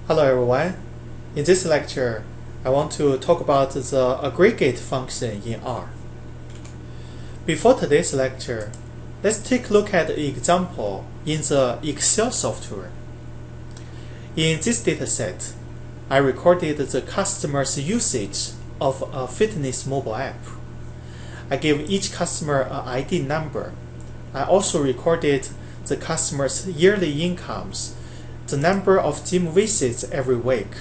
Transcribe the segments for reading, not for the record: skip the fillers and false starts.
Hello everyone. In this lecture, I want to talk about the aggregate function in R. Before today's lecture, let's take a look at an example in the Excel software. In this dataset, I recorded the customer's usage of a fitness mobile app. I gave each customer an ID number. I also recorded the customer's yearly incomes, the number of gym visits every week,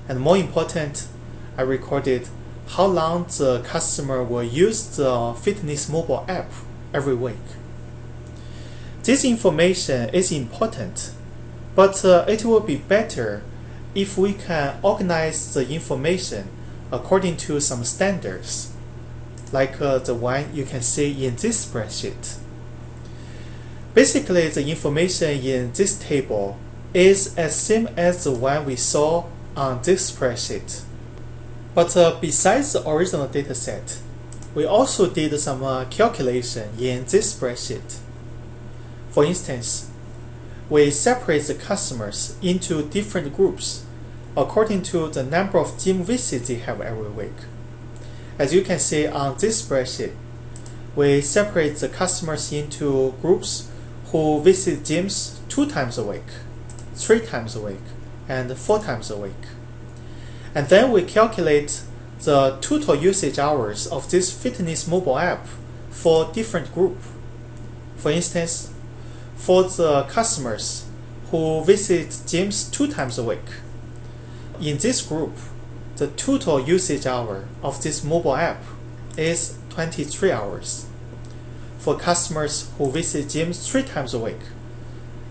and more important, I recorded how long the customer will use the fitness mobile app every week. This information is important, but it will be better if we can organize the information according to some standards, like the one you can see in this spreadsheet. Basically, the information in this table is as same as the one we saw on this spreadsheet. But besides the original dataset, we also did some calculation in this spreadsheet. For instance, we separate the customers into different groups according to the number of gym visits they have every week. As you can see on this spreadsheet, we separate the customers into groups who visit gyms 2 times a week, 3 times a week, and 4 times a week. And then we calculate the total usage hours of this fitness mobile app for different groups. For instance, for the customers who visit gyms 2 times a week, in this group, the total usage hour of this mobile app is 23 hours. For customers who visit gyms 3 times a week,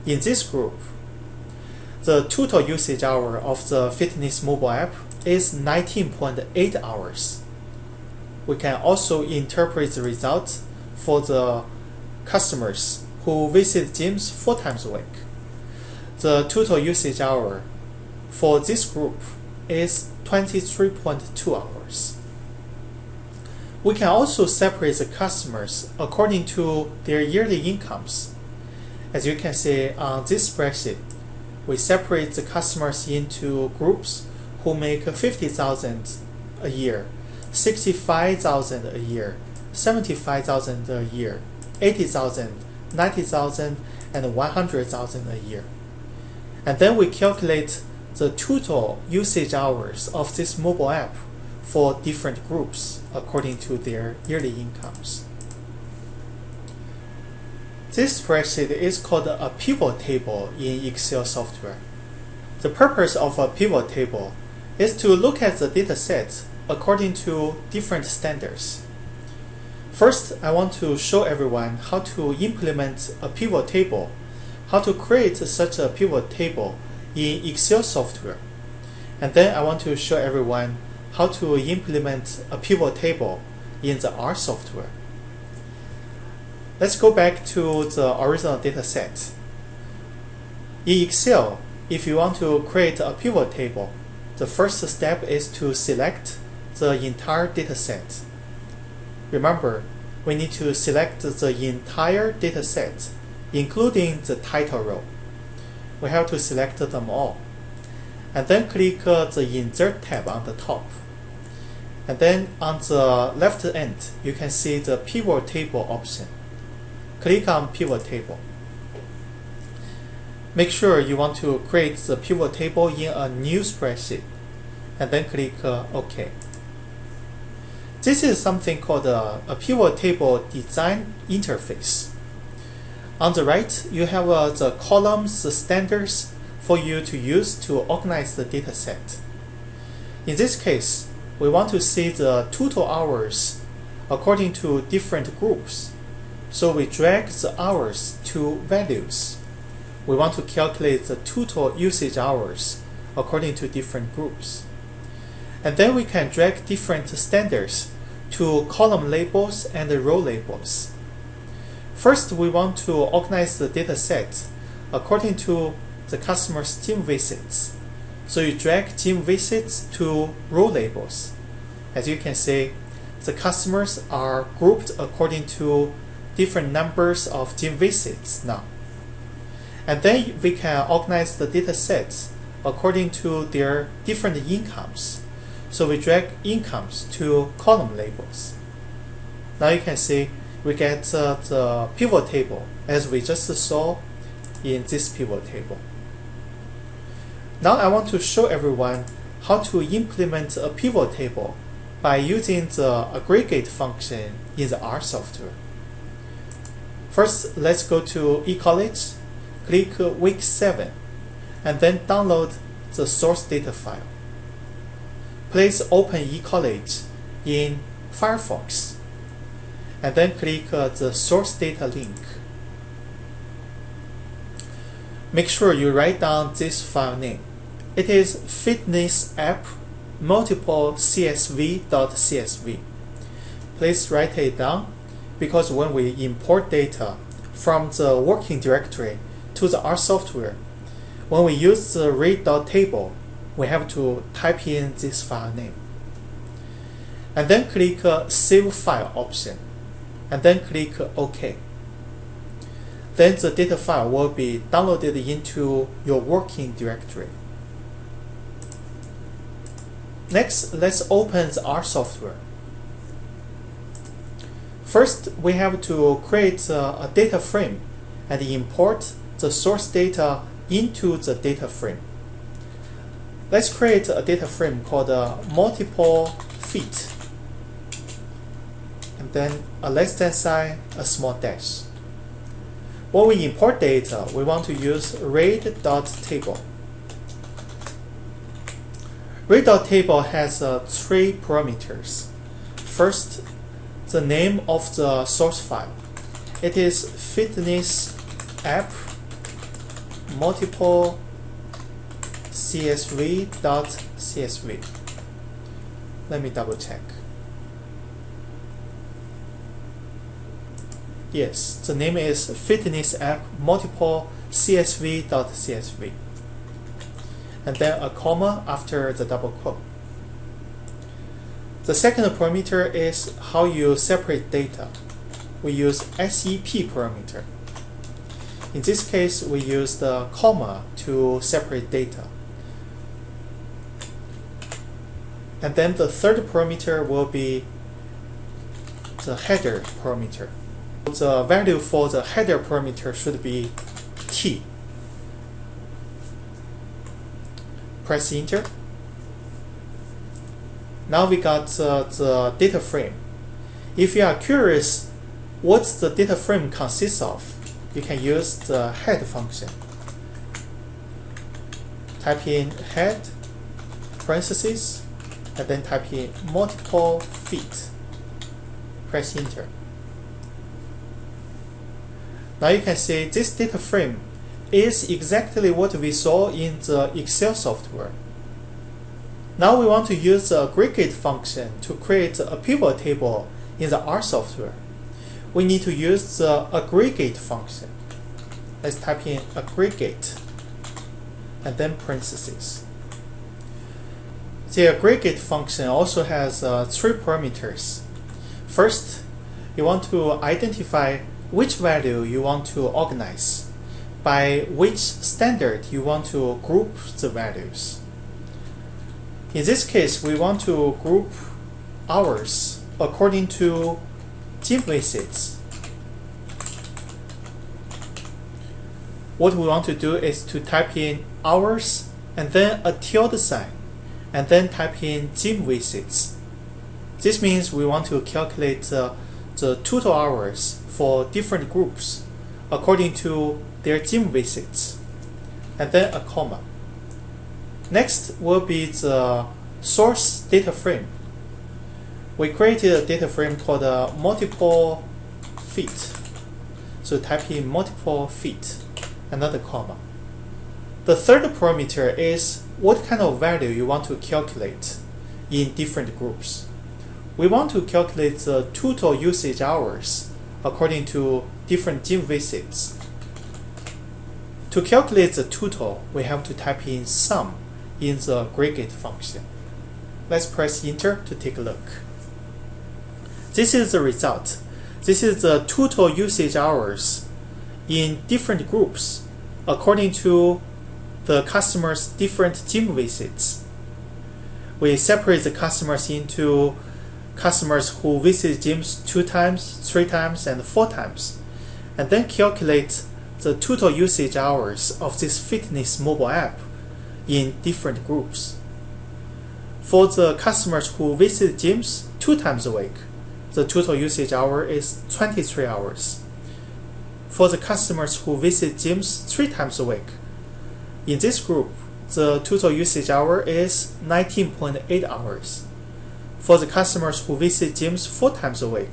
in this group, the total usage hour of the fitness mobile app is 19.8 hours. We can also interpret the result for the customers who visit gyms 4 times a week. The total usage hour for this group is 23.2 hours. We can also separate the customers according to their yearly incomes. As you can see on this spreadsheet, we separate the customers into groups who make 50,000 a year, 65,000 a year, 75,000 a year, 80,000, 90,000, and 100,000 a year. And then we calculate the total usage hours of this mobile app for different groups according to their yearly incomes. This spreadsheet is called a pivot table in Excel software. The purpose of a pivot table is to look at the data set according to different standards. First, I want to show everyone how to implement a pivot table, how to create such a pivot table in Excel software. And then I want to show everyone how to implement a pivot table in the R software. Let's go back to the original data set. In Excel, if you want to create a pivot table, the first step is to select the entire data set. Remember, we need to select the entire data set, including the title row. We have to select them all. And then click the Insert tab on the top. And then on the left end, you can see the Pivot Table option. Click on Pivot Table. Make sure you want to create the pivot table in a new spreadsheet, and then click OK. This is something called a pivot table design interface. On the right, you have the columns, the standards for you to use to organize the data set. In this case, we want to see the total hours according to different groups. So we drag the hours to values. We want to calculate the total usage hours according to different groups. And then we can drag different standards to column labels and row labels. First, we want to organize the data set according to the customer's gym visits. So you drag gym visits to row labels. As you can see, the customers are grouped according to different numbers of gym visits now. And then we can organize the data sets according to their different incomes. So we drag incomes to column labels. Now you can see we get the pivot table as we just saw in this pivot table. Now I want to show everyone how to implement a pivot table by using the aggregate function in the R software. First, let's go to eCollege, click week 7, and then download the source data file. Please open eCollege in Firefox, and then click the source data link. Make sure you write down this file name. It is fitness app multiple csv.csv. Please write it down, because when we import data from the working directory to the R software, when we use the read.table, we have to type in this file name. And then click Save File option, and then click OK. Then the data file will be downloaded into your working directory. Next, let's open the R software. First, we have to create a data frame and import the source data into the data frame. Let's create a data frame called multiple feet, and then a less than sign, a small dash. When we import data, we want to use read.table. Read.table has 3 parameters. First, the name of the source file. It is fitness app multiple csv.csv. Let me double check. Yes, the name is fitness app multiple csv.csv. And then a comma after the double quote. The second parameter is how you separate data. We use SEP parameter. In this case, we use the comma to separate data. And then the third parameter will be the header parameter. The value for the header parameter should be T. Press enter. Now we got the data frame. If you are curious what the data frame consists of, you can use the head function. Type in head, parentheses, and then type in multiple feet. Press enter. Now you can see this data frame is exactly what we saw in the Excel software. Now we want to use the aggregate function to create a pivot table in the R software. We need to use the aggregate function. Let's type in aggregate and then parentheses. The aggregate function also has 3 parameters. First, you want to identify which value you want to organize, by which standard you want to group the values. In this case, we want to group hours according to gym visits. What we want to do is to type in hours and then a tilde sign, and then type in gym visits. This means we want to calculate the total hours for different groups according to their gym visits, and then a comma. Next will be the source data frame. We created a data frame called multiple feet. So type in multiple feet, another comma. The third parameter is what kind of value you want to calculate in different groups. We want to calculate the total usage hours according to different gym visits. To calculate the total, we have to type in sum in the aggregate function. Let's press enter to take a look. This is the result. This is the total usage hours in different groups according to the customer's different gym visits. We separate the customers into customers who visit gyms 2 times, 3 times, and 4 times, and then calculate the total usage hours of this fitness mobile app in different groups. For the customers who visit gyms 2 times a week, the total usage hour is 23 hours. For the customers who visit gyms 3 times a week, in this group, the total usage hour is 19.8 hours. For the customers who visit gyms 4 times a week,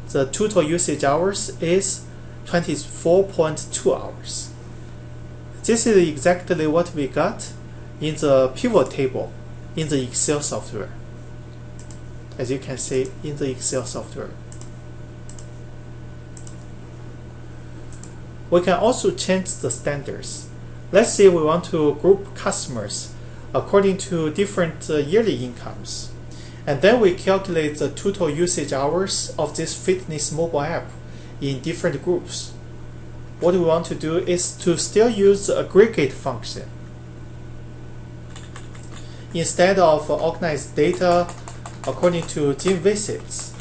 the total usage hours is 24.2 hours. This is exactly what we got in the pivot table in the Excel software. As you can see in the Excel software. We can also change the standards. Let's say we want to group customers according to different yearly incomes. And then we calculate the total usage hours of this fitness mobile app in different groups. What we want to do is to still use the aggregate function. Instead of organize data according to gym visits,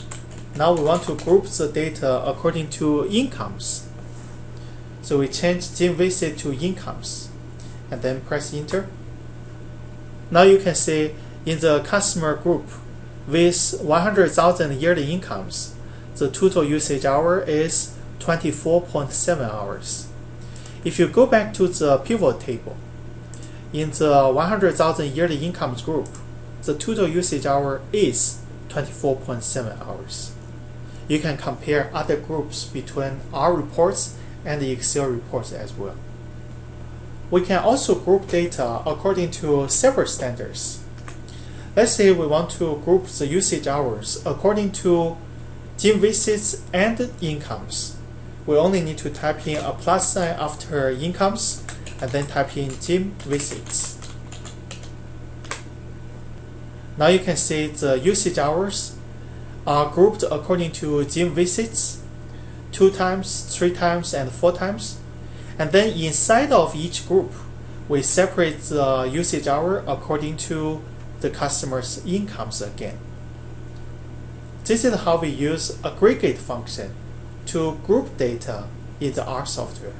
now we want to group the data according to incomes. So we change gym visit to incomes and then press enter. Now you can see in the customer group with 100,000 yearly incomes, the total usage hour is 24.7 hours. If you go back to the pivot table, in the 100,000 yearly incomes group, the total usage hour is 24.7 hours. You can compare other groups between our reports and the Excel reports as well. We can also group data according to several standards. Let's say we want to group the usage hours according to gym visits and incomes. We only need to type in a plus sign after incomes and then type in gym visits. Now you can see the usage hours are grouped according to gym visits, 2 times, 3 times, and 4 times. And then inside of each group, we separate the usage hour according to the customer's incomes again. This is how we use aggregate function to group data in the R software.